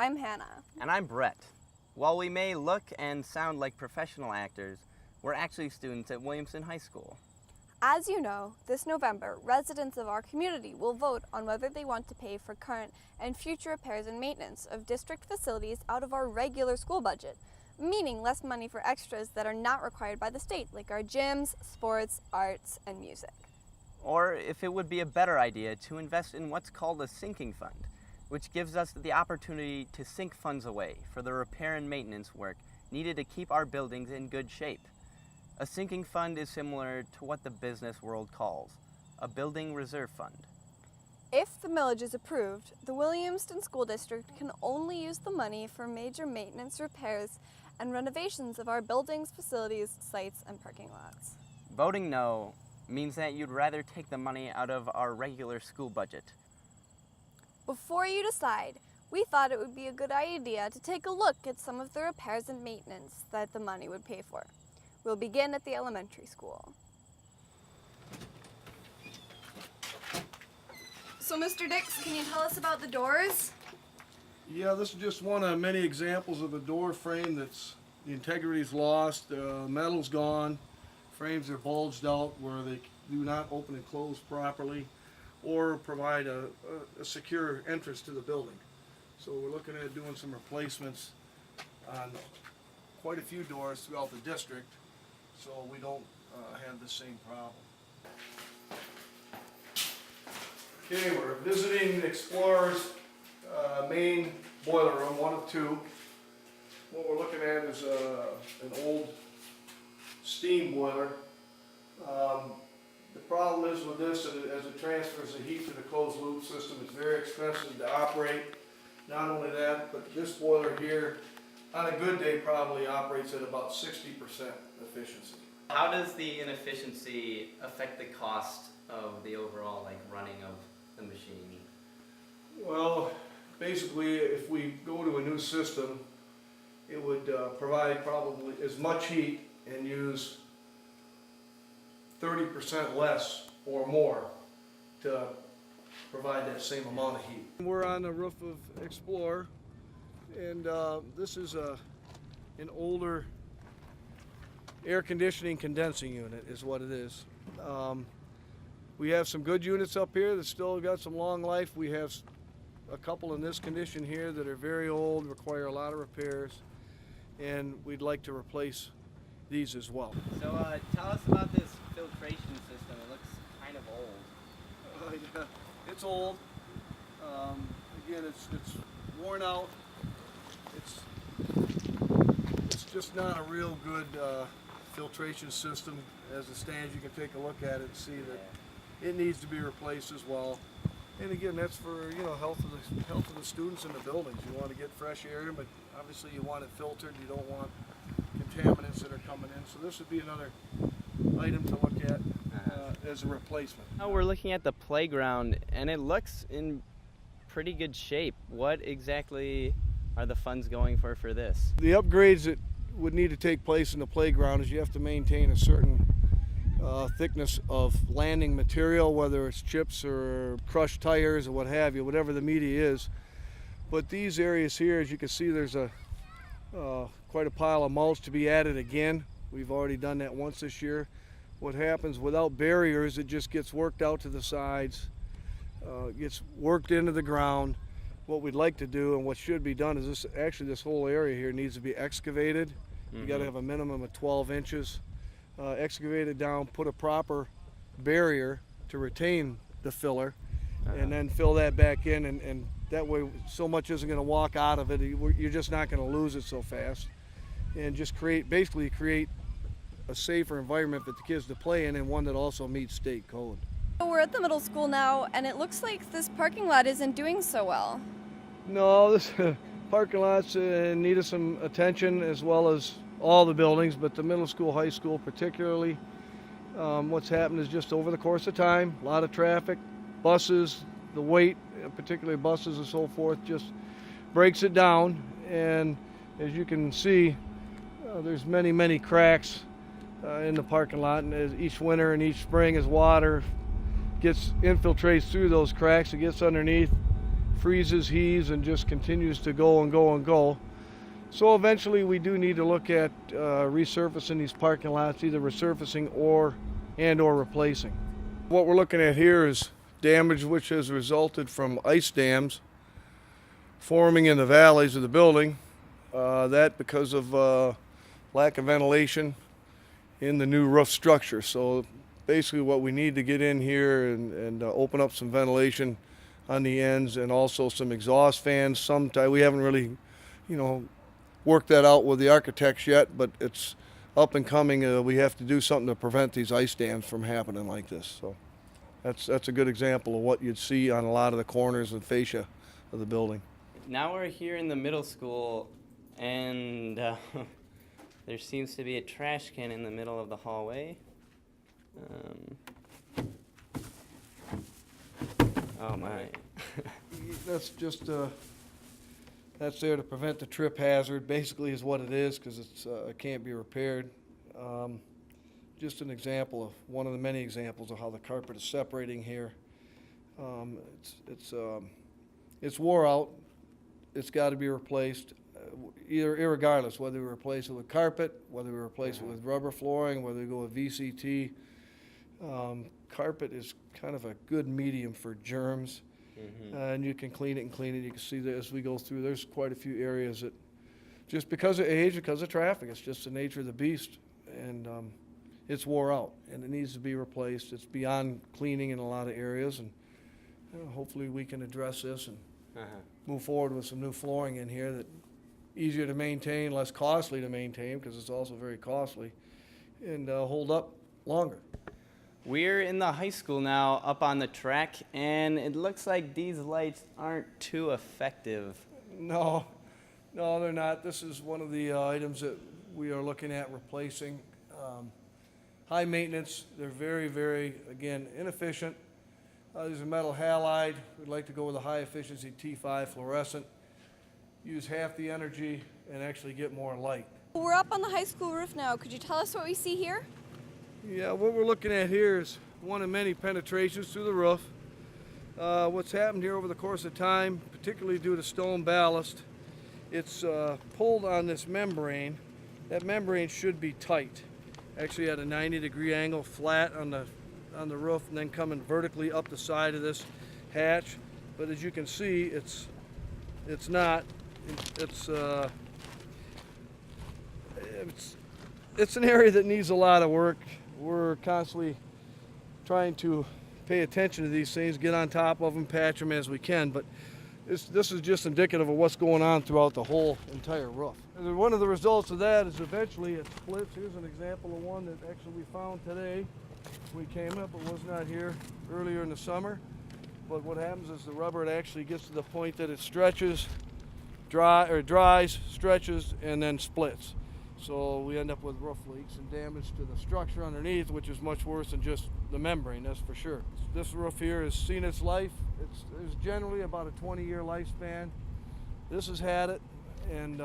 I'm Hannah. And I'm Brett. While we may look and sound like professional actors, we're actually students at Williamston High School. As you know, this November, residents of our community will vote on whether they want to pay for current and future repairs and maintenance of district facilities out of our regular school budget, meaning less money for extras that are not required by the state, like our gyms, sports, arts, and music. Or if it would be a better idea to invest in what's called a sinking fund, which gives us the opportunity to sink funds away for the repair and maintenance work needed to keep our buildings in good shape. A sinking fund is similar to what the business world calls a building reserve fund. If the millage is approved, the Williamston School District can only use the money for major maintenance, repairs, and renovations of our buildings, facilities, sites, and parking lots. Voting no means that you'd rather take the money out of our regular school budget. Before you decide, we thought it would be a good idea to take a look at some of the repairs and maintenance that the money would pay for. We'll begin at the elementary school. So, Mr. Dix, can you tell us about the doors? Yeah, this is just one of many examples of a door frame that's the integrity's lost, metal's gone, frames are bulged out where they do not open and close properly or provide a secure entrance to the building. So we're looking at doing some replacements on quite a few doors throughout the district so we don't have the same problem. Okay, we're visiting Explorer's main boiler room, one of two. What we're looking at is an old steam boiler. The problem is with this, as it transfers the heat to the closed loop system, it's very expensive to operate. Not only that, but this boiler here, on a good day, probably operates at about 60% efficiency. How does the inefficiency affect the cost of the overall running of the machine? Well, basically, if we go to a new system, it would provide probably as much heat and use 30% less or more to provide that same amount of heat. We're on the roof of Explorer, and this is an older air conditioning condensing unit is what it is. We have some good units up here that still got some long life. We have a couple in this condition here that are very old, require a lot of repairs, and we'd like to replace these as well. So tell us about this filtration system. It looks kind of old. Yeah, it's old. Again, it's worn out. It's just not a real good filtration system. As it stands, you can take a look at it and see that it needs to be replaced as well. And again, that's for health of the students in the buildings. You want to get fresh air, but obviously you want it filtered. You don't want contaminants that are coming in. So this would be another item to look at as a replacement. Now we're looking at the playground, and it looks in pretty good shape. What exactly are the funds going for this? The upgrades that would need to take place in the playground is you have to maintain a certain thickness of landing material, whether it's chips or crushed tires or what have you, whatever the media is. But these areas here, as you can see, there's quite a pile of mulch to be added again. We've already done that once this year. What happens without barriers, it just gets worked out to the sides, gets worked into the ground. What we'd like to do and what should be done is this whole area here needs to be excavated. You got to have a minimum of 12 inches. Excavate it down, put a proper barrier to retain the filler, and then fill that back in, and that way so much isn't going to walk out of it. You're just not going to lose it so fast, and just basically create a safer environment for the kids to play in, and one that also meets state code. We're at the middle school now, and it looks like this parking lot isn't doing so well. No, this parking lot's in need of some attention, as well as all the buildings, but the middle school, high school particularly. What's happened is just over the course of time, a lot of traffic, buses, the weight, particularly buses and so forth, just breaks it down. And as you can see, there's many cracks in the parking lot, and as each winter and each spring as water infiltrates through those cracks, it gets underneath, freezes, heaves, and just continues to go and go and go. So eventually we do need to look at resurfacing these parking lots, either resurfacing or replacing. What we're looking at here is damage which has resulted from ice dams forming in the valleys of the building. That because of lack of ventilation in the new roof structure. So basically what we need to get in here and open up some ventilation on the ends, and also some exhaust fans. We haven't really, worked that out with the architects yet, but it's up and coming. We have to do something to prevent these ice dams from happening like this. So that's a good example of what you'd see on a lot of the corners and fascia of the building. Now we're here in the middle school, and there seems to be a trash can in the middle of the hallway. Oh my. That's just that's there to prevent the trip hazard, basically, is what it is, because it can't be repaired. Just an example of one of the many examples of how the carpet is separating here. It's wore out. It's got to be replaced, irregardless whether we replace it with carpet, whether we replace it with rubber flooring, whether we go with VCT. Carpet is kind of a good medium for germs, and you can clean it and clean it. You can see that as we go through, there's quite a few areas that, just because of age, because of traffic, it's just the nature of the beast, and it's wore out, and it needs to be replaced. It's beyond cleaning in a lot of areas, and hopefully we can address this and move forward with some new flooring in here that easier to maintain, less costly to maintain, because it's also very costly, and hold up longer. We're in the high school now, up on the track, and it looks like these lights aren't too effective. No, they're not. This is one of the items that we are looking at replacing. High maintenance. They're very, very, again, inefficient. These are metal halide. We'd like to go with a high efficiency T5 fluorescent. Use half the energy and actually get more light. We're up on the high school roof now. Could you tell us what we see here? Yeah, what we're looking at here is one of many penetrations through the roof. What's happened here over the course of time, particularly due to stone ballast, it's pulled on this membrane. That membrane should be tight, actually at a 90-degree angle, flat on the roof, and then coming vertically up the side of this hatch. But as you can see, it's not. It's an area that needs a lot of work. We're constantly trying to pay attention to these things, get on top of them, patch them as we can, but this is just indicative of what's going on throughout the whole entire roof. And one of the results of that is eventually it splits. Here's an example of one that actually we found today. We came up, it was not here earlier in the summer, but what happens is the rubber, it actually gets to the point that it stretches, dries, stretches, and then splits. So we end up with roof leaks and damage to the structure underneath, which is much worse than just the membrane, that's for sure. This roof here has seen its life. It's generally about a 20-year lifespan. This has had it, and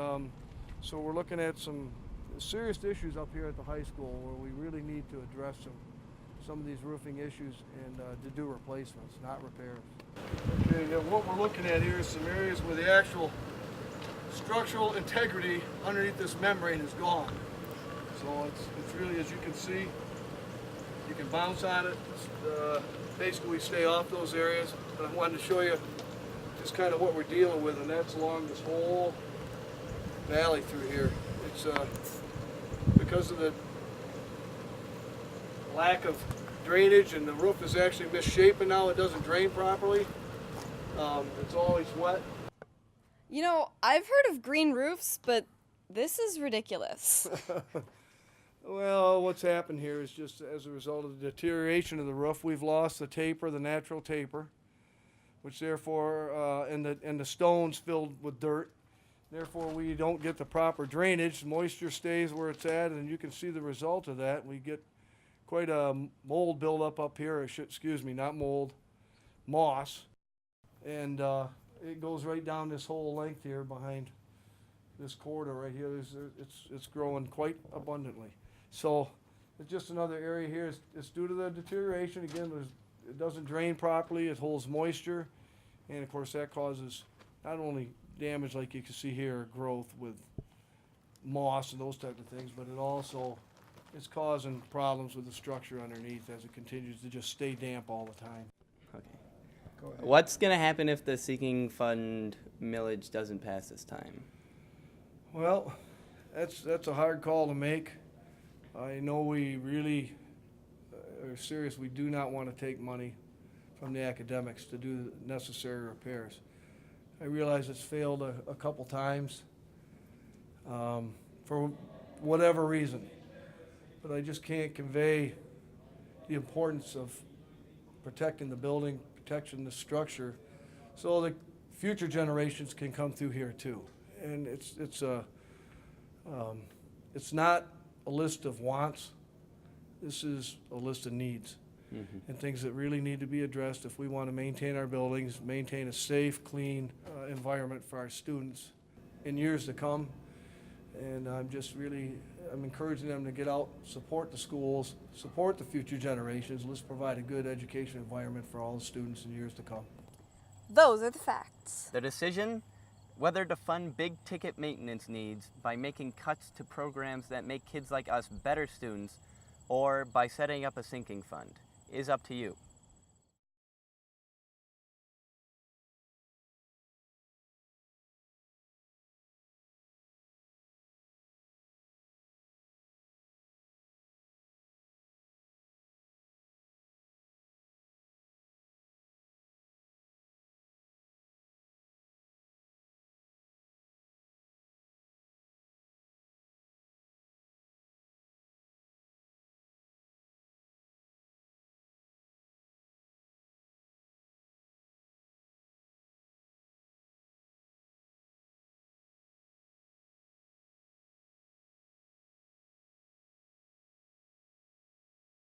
so we're looking at some serious issues up here at the high school where we really need to address some of these roofing issues and to do replacements, not repairs. Okay, now what we're looking at here is some areas where the actual structural integrity underneath this membrane is gone. So it's really, as you can see, you can bounce on it. Basically, we stay off those areas. But I wanted to show you just kind of what we're dealing with, and that's along this whole valley through here. It's because of the lack of drainage, and the roof is actually misshapen now. It doesn't drain properly. It's always wet. You know, I've heard of green roofs, but this is ridiculous. Well, what's happened here is just as a result of the deterioration of the roof, we've lost the taper, the natural taper, which therefore, and the stones filled with dirt. Therefore, we don't get the proper drainage. Moisture stays where it's at, and you can see the result of that. We get quite a mold buildup up here. Excuse me, not mold, moss. And it goes right down this whole length here behind this corridor right here. It's growing quite abundantly. So it's just another area here. It's due to the deterioration. Again, it doesn't drain properly. It holds moisture. And of course that causes not only damage like you can see here, growth with moss and those type of things, but it also is causing problems with the structure underneath as it continues to just stay damp all the time. Okay. Go ahead. What's going to happen if the sinking fund millage doesn't pass this time? Well, that's a hard call to make. I know we really are serious. We do not want to take money from the academics to do the necessary repairs. I realize it's failed a couple times for whatever reason, but I just can't convey the importance of protecting the building, protecting the structure, so that future generations can come through here too. And it's not a list of wants. This is a list of needs. Mm-hmm. And things that really need to be addressed if we want to maintain our buildings, maintain a safe, clean environment for our students in years to come. And I'm encouraging them to get out, support the schools, support the future generations. Let's provide a good education environment for all the students in years to come. Those are the facts. The decision whether to fund big ticket maintenance needs by making cuts to programs that make kids like us better students or by setting up a sinking fund is up to you.